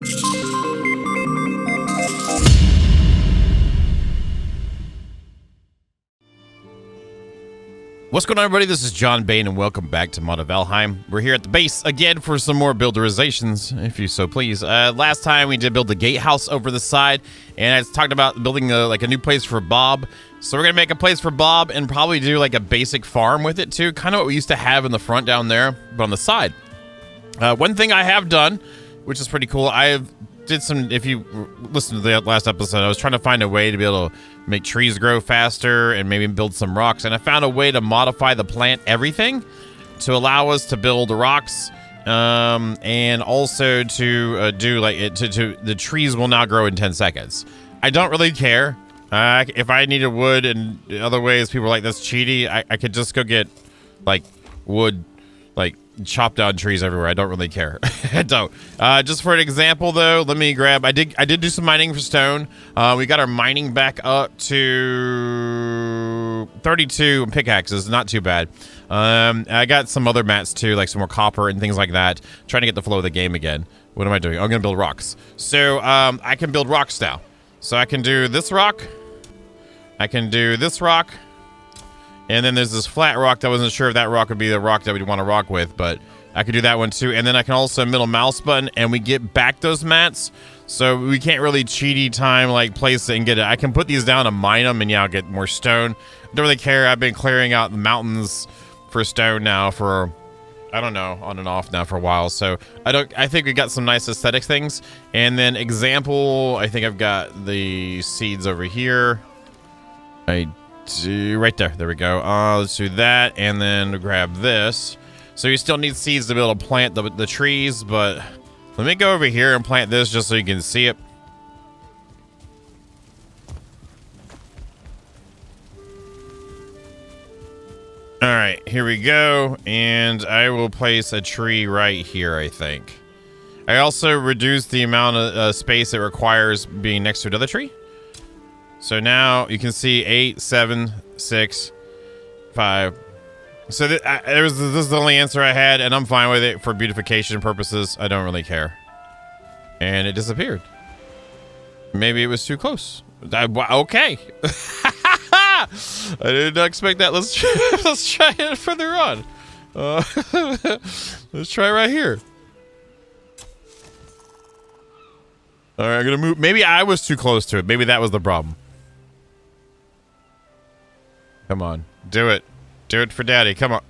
What's going on, everybody? This is John Bain, and welcome back to Mod of Valheim. We're here at the base again for some more builderizations, if you so please. Last time we did build the gatehouse over the side, and I talked about building like a new place for Bob. So we're gonna make a place for Bob and probably do like a basic farm with it too, kind of what we used to have in the front down there, but on the side. One thing I have done, which is pretty cool, I did some, if you listen to the last episode, I was trying to find a way to be able to make trees grow faster and maybe build some rocks, and I found a way to modify the plant everything to allow us to build rocks, and also to do like it to the trees will now grow in 10 seconds. I don't really care. If I needed wood and other ways people are like, that's cheaty, I could just go get like wood, like chop down trees everywhere. I don't really care. I don't. Just for an example though, let me grab, I did do some mining for stone. We got our mining back up to 32 pickaxes, not too bad. I got some other mats too, like some more copper and things like that, trying to get the flow of the game again. What am I doing? I'm gonna build rocks. So I can build rocks now. So I can do this rock, I can do this rock, and then there's this flat rock that I wasn't sure if that rock would be the rock that we'd want to rock with, but I could do that one too. And then I can also middle mouse button and we get back those mats. So we can't really cheaty time like place it and get it. I can put these down and mine them, and yeah, I'll get more stone. Don't really care. I've been clearing out the mountains for stone now for, I don't know, on and off now for a while. So I think we got some nice aesthetic things. And then example, I think I've got the seeds over here. I do right there. There we go. Let's do that, and then grab this. So you still need seeds to be able to plant the trees, but let me go over here and plant this just so you can see it. All right, here we go, and I will place a tree right here, I think. I also reduced the amount of space it requires being next to another tree. So now you can see 8, 7, 6, 5. So this is the only answer I had, and I'm fine with it for beautification purposes. I don't really care. And it disappeared. Maybe it was too close. Okay. I did not expect that. Let's try it further on. Let's try right here. All right, I'm gonna move. Maybe I was too close to it. Maybe that was the problem. Come on, do it. Do it for daddy, come on.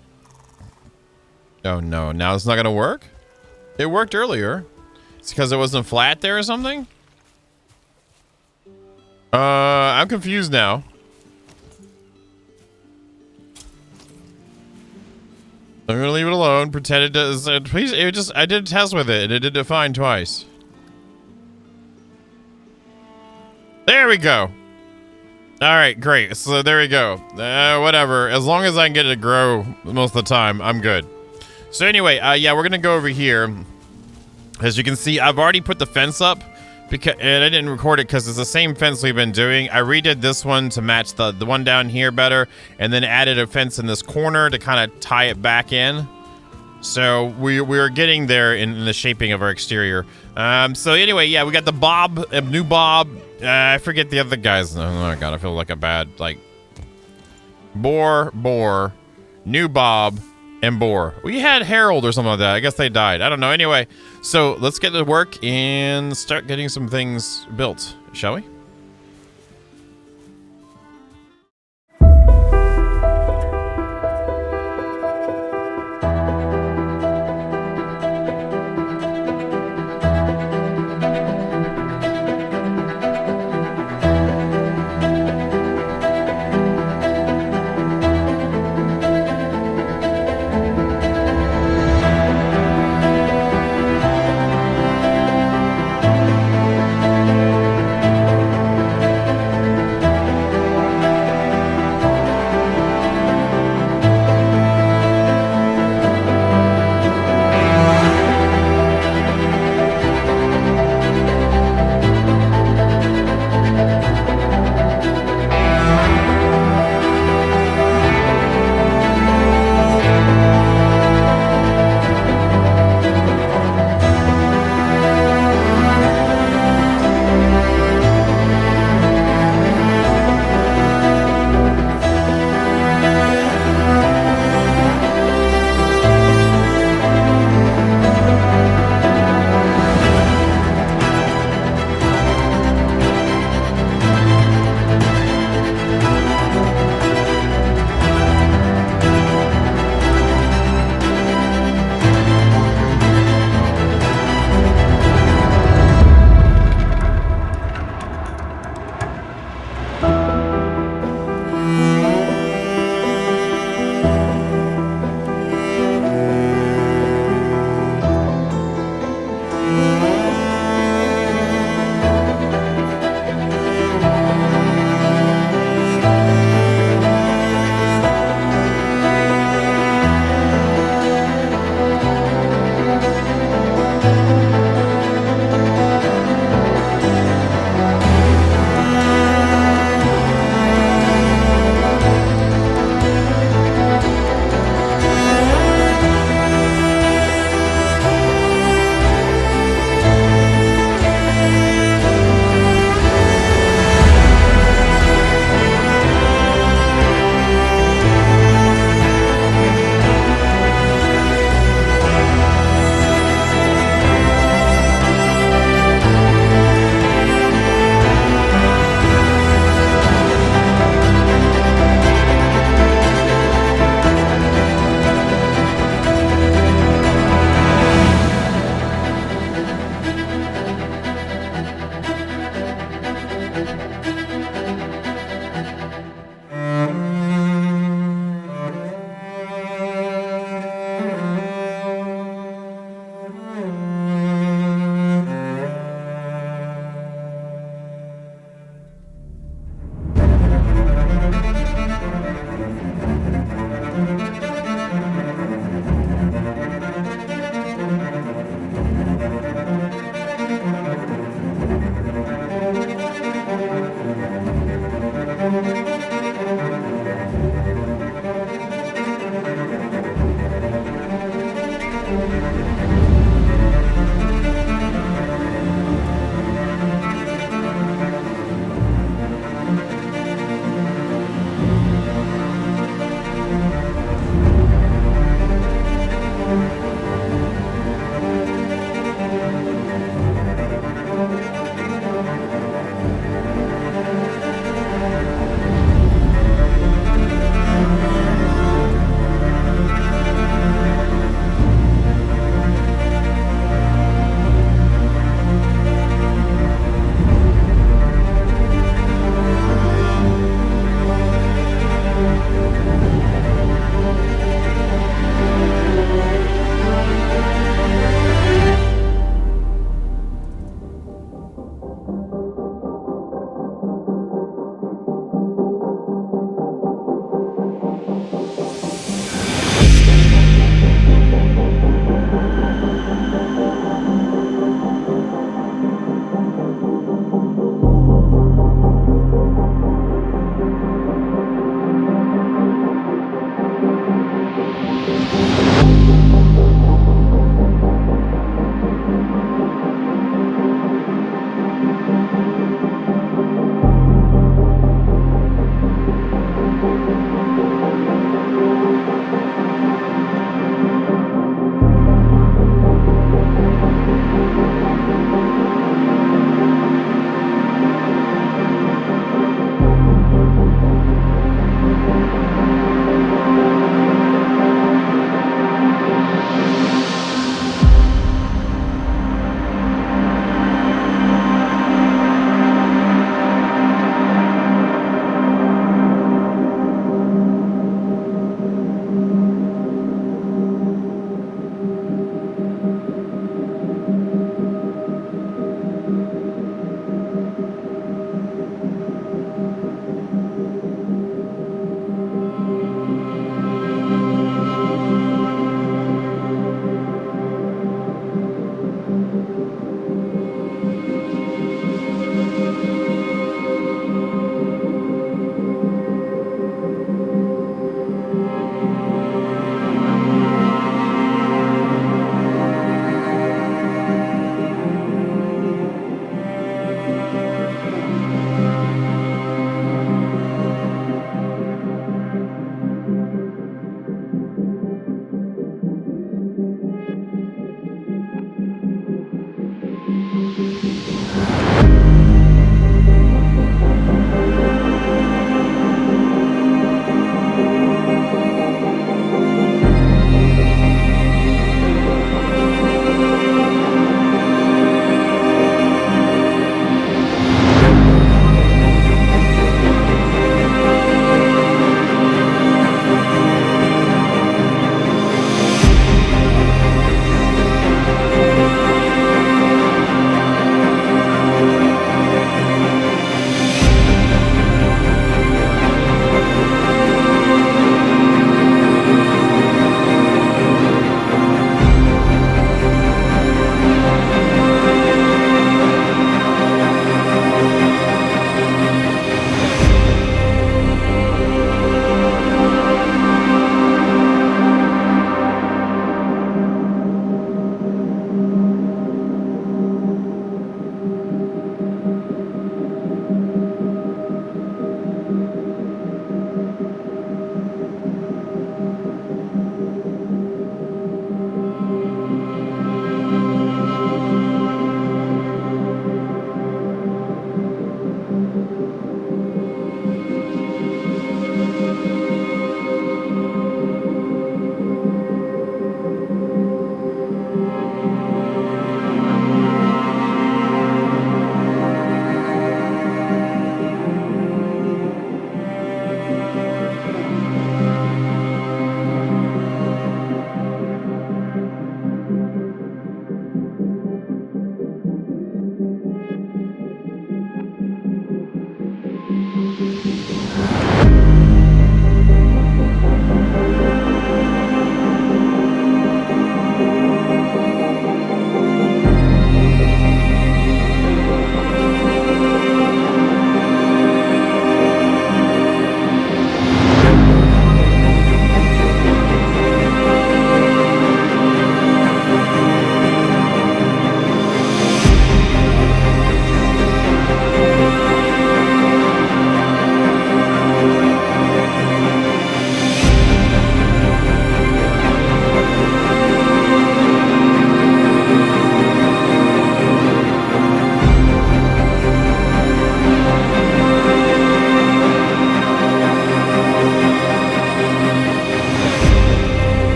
Oh no, now it's not gonna work? It worked earlier. It's because it wasn't flat there or something? I'm confused now. I'm gonna leave it alone, pretend it does, please, I did a test with it and it did it fine twice. There we go. All right, great. So there we go. Whatever. As long as I can get it to grow most of the time, I'm good. So anyway, yeah, we're gonna go over here. As you can see, I've already put the fence up, and I didn't record it because it's the same fence we've been doing. I redid this one to match the one down here better, and then added a fence in this corner to kind of tie it back in. So we are getting there in the shaping of our exterior. So anyway, yeah, we got the Bob, new Bob. I forget the other guys. Oh my god, I feel like a bad, like, Boar, new Bob, and Boar. We had Harold or something like that. I guess they died. I don't know. Anyway, so let's get to work and start getting some things built, shall we?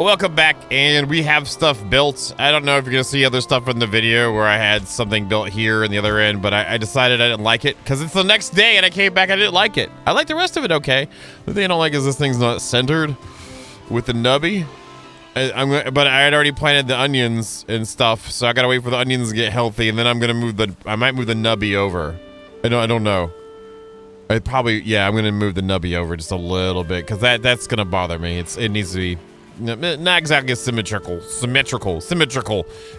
Welcome back, and we have stuff built. I don't know if you're gonna see other stuff in the video where I had something built here and the other end, but I decided I didn't like it because it's the next day and I came back, I didn't like it. I like the rest of it okay. The thing I don't like is this thing's not centered with the nubby. But I had already planted the onions and stuff, so I gotta wait for the onions to get healthy, and then I might move the nubby over. I don't know. I'm gonna move the nubby over just a little bit because that's gonna bother me. It needs to be not exactly symmetrical.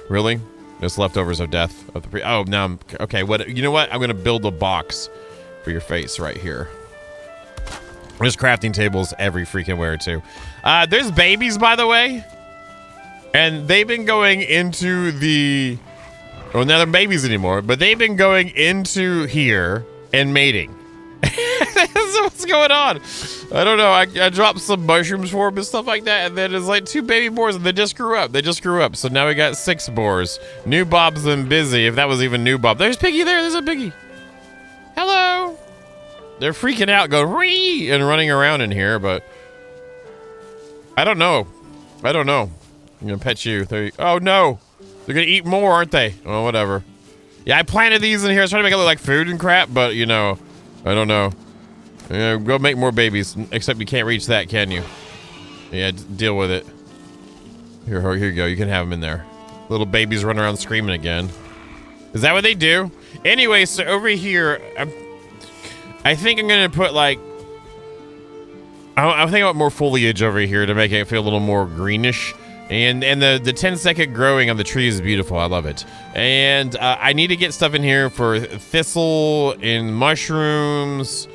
Really? Just leftovers of death of the oh, now I'm okay. You know what? I'm gonna build a box for your face right here. There's crafting tables every freaking where too. There's babies, by the way, and they've been going into the. Well, now they're babies anymore, but they've been going into here and mating. What's going on? I don't know. I dropped some mushrooms for them and stuff like that, and then it's like 2 baby boars, and they just grew up. So now we got 6 boars. New Bob's been busy, if that was even new Bob. There's Piggy there. There's a Piggy. Hello. They're freaking out, going wee and running around in here, but I don't know. I'm gonna pet you. Oh no, they're gonna eat more, aren't they? Oh, whatever. Yeah, I planted these in here. I was trying to make it look like food and crap, but you know, I don't know. Go make more babies. Except you can't reach that, can you? Yeah, deal with it. Here you go. You can have them in there. Little babies running around screaming again. Is that what they do? Anyway, so over here, I think I'm gonna put like. I'm thinking about more foliage over here to make it feel a little more greenish. And the 10-second growing of the tree is beautiful. I love it. And I need to get stuff in here for thistle and mushrooms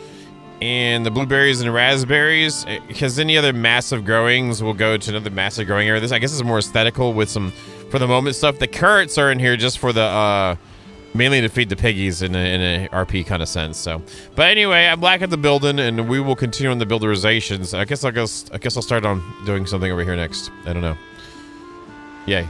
and the blueberries and raspberries, because any other massive growings will go to another massive growing area. This, I guess, is more aesthetical with some for the moment stuff. The carrots are in here just for the mainly to feed the piggies in a RP kind of sense. So, but anyway, I'm back at the building, and we will continue on the builderizations. I guess I'll start on doing something over here next. I don't know. Yay.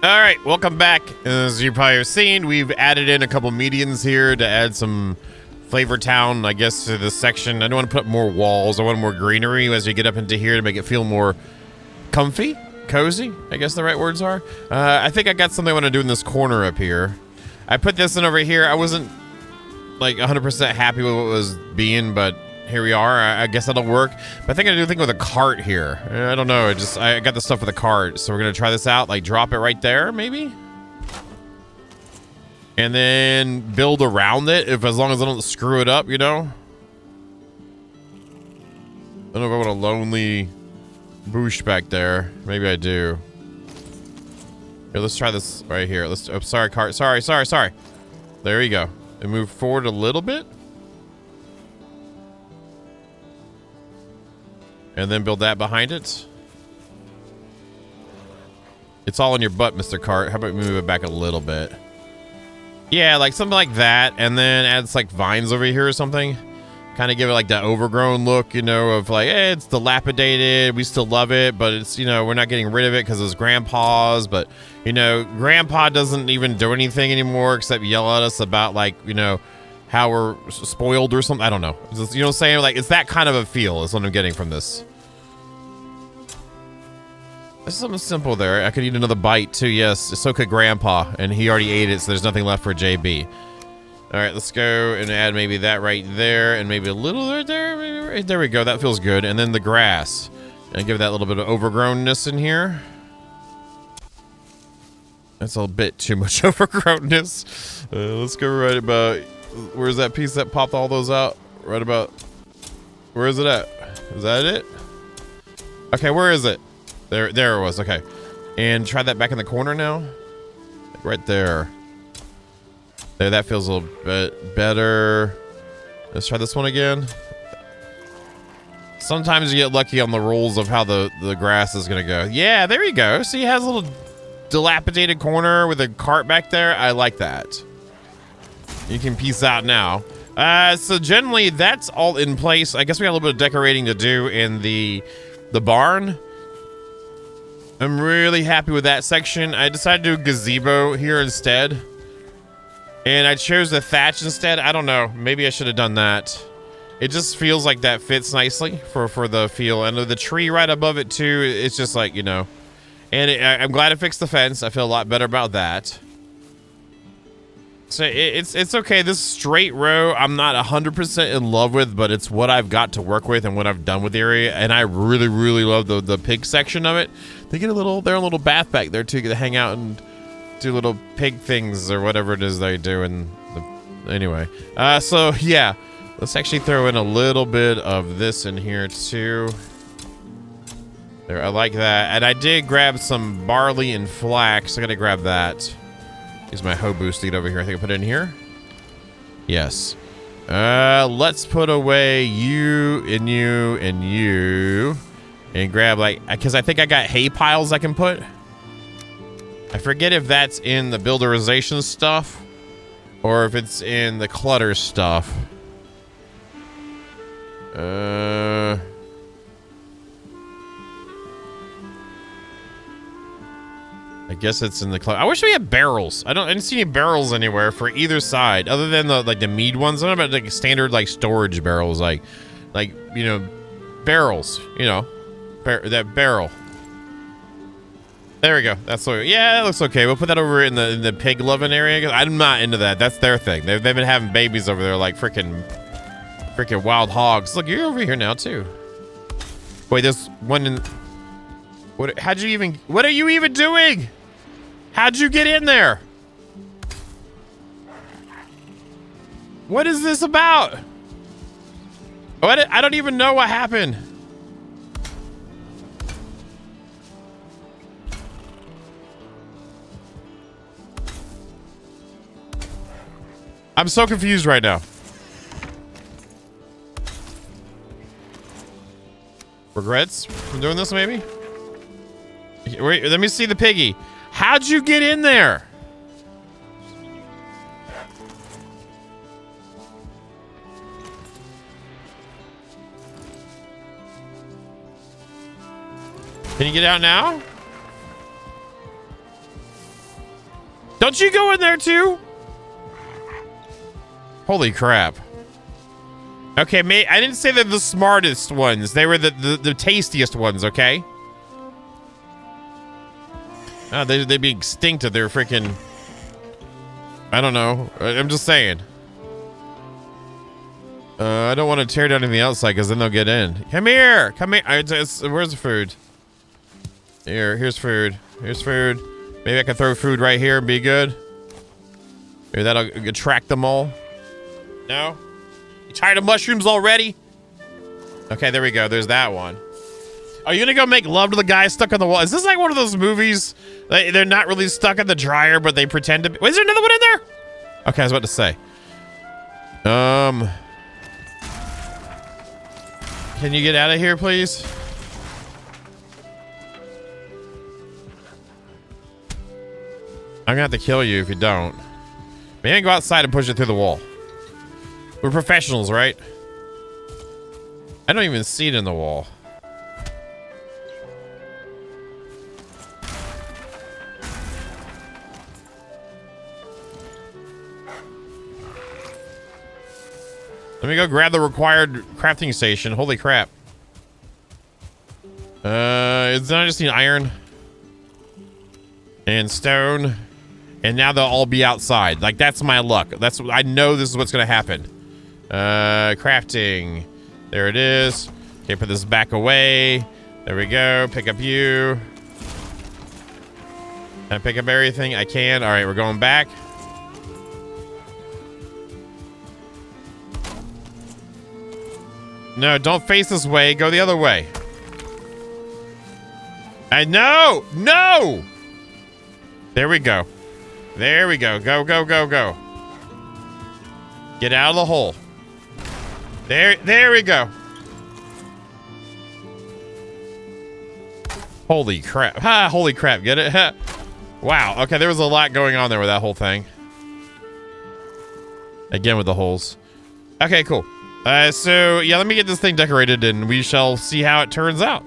All right, welcome back. As you probably have seen, we've added in a couple medians here to add some Flavor Town, I guess, to this section. I don't want to put more walls. I want more greenery as you get up into here to make it feel more comfy, cozy, I guess the right words are. I think I got something I want to do in this corner up here. I put this in over here. I wasn't like 100% happy with what it was being, but here we are. I guess that'll work. But I think I do a thing with a cart here. I don't know. I got the stuff with a cart, so we're gonna try this out. Like drop it right there, maybe, and then build around it. As long as I don't screw it up, you know. I don't know if I want a lonely bush back there. Maybe I do. Here, let's try this right here. Oh, sorry, cart. Sorry. There you go. And move forward a little bit. And then build that behind it. It's all in your butt, Mr. Cart. How about we move it back a little bit? Yeah, like something like that. And then add like vines over here or something. Kind of give it like that overgrown look, you know, of like, hey, it's dilapidated. We still love it, but it's, you know, we're not getting rid of it because it's Grandpa's. But, you know, Grandpa doesn't even do anything anymore except yell at us about like, you know, how we're spoiled or something. I don't know. You know what I'm saying? Like, it's that kind of a feel is what I'm getting from this. There's something simple there. I could eat another bite too. Yes, so could Grandpa, and he already ate it, so there's nothing left for JB. All right, let's go and add maybe that right there, and maybe a little right there. Maybe right there we go. That feels good. And then the grass, and give that a little bit of overgrownness in here. That's a bit too much overgrownness. Let's go right about. Where's that piece that popped all those out? Right about. Where is it at? Is that it? Okay, where is it? There it was. Okay, and try that back in the corner now. Right there. There, that feels a little bit better. Let's try this one again. Sometimes you get lucky on the rules of how the grass is gonna go. Yeah, there you go. See, it has a little dilapidated corner with a cart back there. I like that. You can peace out now. So generally that's all in place. I guess we got a little bit of decorating to do in the barn. I'm really happy with that section. I decided to do a gazebo here instead. And I chose the thatch instead. I don't know. Maybe I should have done that. It just feels like that fits nicely for the feel. And the tree right above it too, it's just like, you know. And I'm glad it fixed the fence. I feel a lot better about that. So it's okay. This straight row, I'm not 100% in love with, but it's what I've got to work with and what I've done with the area. And I really, really love the pig section of it. They get they're a little bath back there too. Get to hang out and do little pig things or whatever it is they do. And anyway, so yeah, let's actually throw in a little bit of this in here too. There, I like that. And I did grab some barley and flax. I gotta grab that. Use my hoe boost lead over here. I think I put it in here. Yes. Let's put away you and you and you, and grab like, because I think I got hay piles I can put. I forget if that's in the builderization stuff or if it's in the clutter stuff. I guess it's in the club. I wish we had barrels. I didn't see any barrels anywhere for either side, other than the mead ones. I'm about like standard like storage barrels, like you know, barrels. You know, that barrel. There we go. That's what. Yeah, that looks okay. We'll put that over in the pig loving area. I'm not into that. That's their thing. They've been having babies over there like freaking wild hogs. Look, you're over here now too. Wait, there's one in. What? How'd you even? What are you even doing? How'd you get in there? What is this about? What? I don't even know what happened. I'm so confused right now. Regrets from doing this, maybe? Wait, let me see the piggy. How'd you get in there? Can you get out now? Don't you go in there too? Holy crap. Okay, mate, I didn't say they're the smartest ones. They were the tastiest ones, okay? Oh, they'd be extinct if they're freaking... I don't know. I'm just saying. I don't want to tear down anything outside because then they'll get in. Come here! Come here! Where's the food? Here's food. Here's food. Maybe I can throw food right here and be good. Maybe that'll attract them all. No? You tired of mushrooms already? Okay, there we go. There's that one. Are you gonna go make love to the guy stuck on the wall? Is this like one of those movies? They're not really stuck in the dryer, but they pretend to be. Wait, is there another one in there? Okay, I was about to say. Can you get out of here, please? I'm gonna have to kill you if you don't. Maybe I can go outside and push it through the wall. We're professionals, right? I don't even see it in the wall. Let me go grab the required crafting station. Holy crap. It's not just need iron and stone, and now they'll all be outside. Like, that's my luck. I know this is what's gonna happen. Crafting. There it is. Okay, put this back away. There we go. Pick up you. Can I pick up everything? I can. All right, we're going back. No, don't face this way. Go the other way. I know. No. There we go. There we go. Go, go, go, go. Get out of the hole. There we go. Holy crap. Ha, holy crap. Get it? Ha. Wow. Okay, there was a lot going on there with that whole thing. Again with the holes. Okay, cool. So, yeah, let me get this thing decorated and we shall see how it turns out.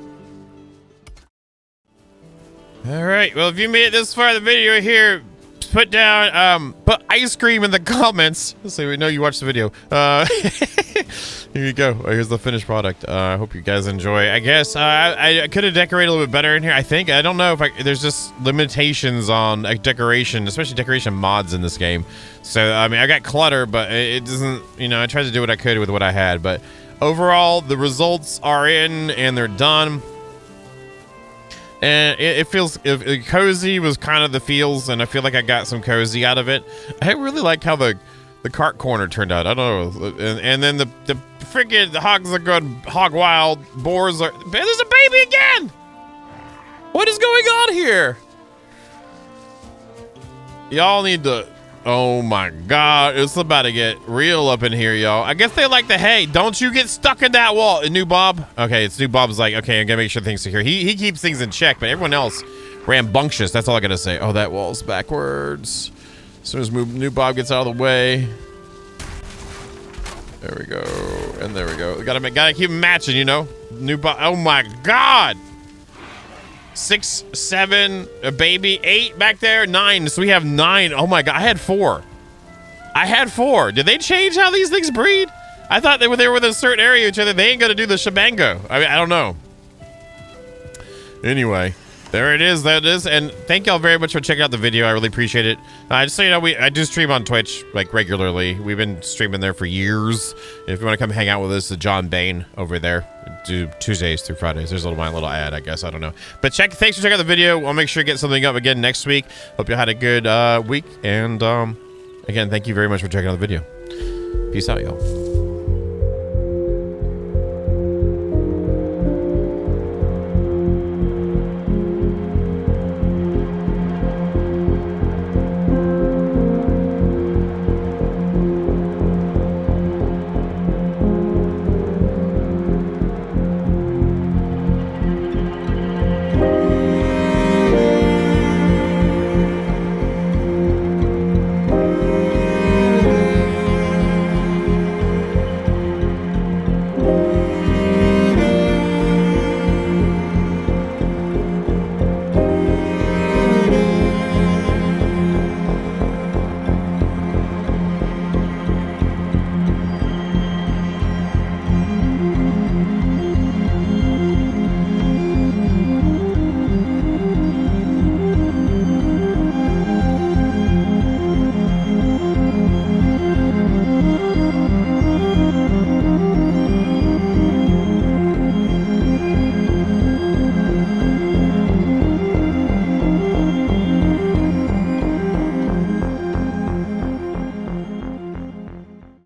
All right. Well, if you made it this far in the video here, put down, put ice cream in the comments so we know you watched the video. Here you go. Here's the finished product. I hope you guys enjoy. I guess I could have decorated a little bit better in here. I think. I don't know if there's just limitations on decoration, especially decoration mods in this game. So, I mean, I got clutter, but it doesn't, you know, I tried to do what I could with what I had. But overall, the results are in and they're done. And it feels cozy was kind of the feels, and I feel like I got some cozy out of it. I really like how the cart corner turned out. I don't know. And then the freaking hogs are going hog wild. Boars are... There's a baby again! What is going on here? Y'all need to... Oh my god. It's about to get real up in here, y'all. I guess they like the hay. Don't you get stuck in that wall. New Bob? Okay, it's New Bob's like, okay, I'm gonna make sure things are secure. He keeps things in check, but everyone else rambunctious. That's all I gotta say. Oh, that wall's backwards. As soon as New Bob gets out of the way. There we go. And there we go. We gotta keep matching, you know? New Bob. Oh my god! 6, 7, a baby, 8 back there, 9. So we have 9. Oh my god, I had 4. I had 4. Did they change how these things breed? I thought they were in a certain area of each other. They ain't gonna do the shebango. I mean, I don't know. Anyway, there it is. That is. And thank y'all very much for checking out the video. I really appreciate it. Just so you know, I do stream on Twitch like regularly. We've been streaming there for years. If you want to come hang out with us, the John Bain over there. Do Tuesdays through Fridays. There's my little ad, I guess. I don't know. But thanks for checking out the video. I'll make sure to get something up again next week. Hope you had a good week. And again, thank you very much for checking out the video. Peace out, y'all.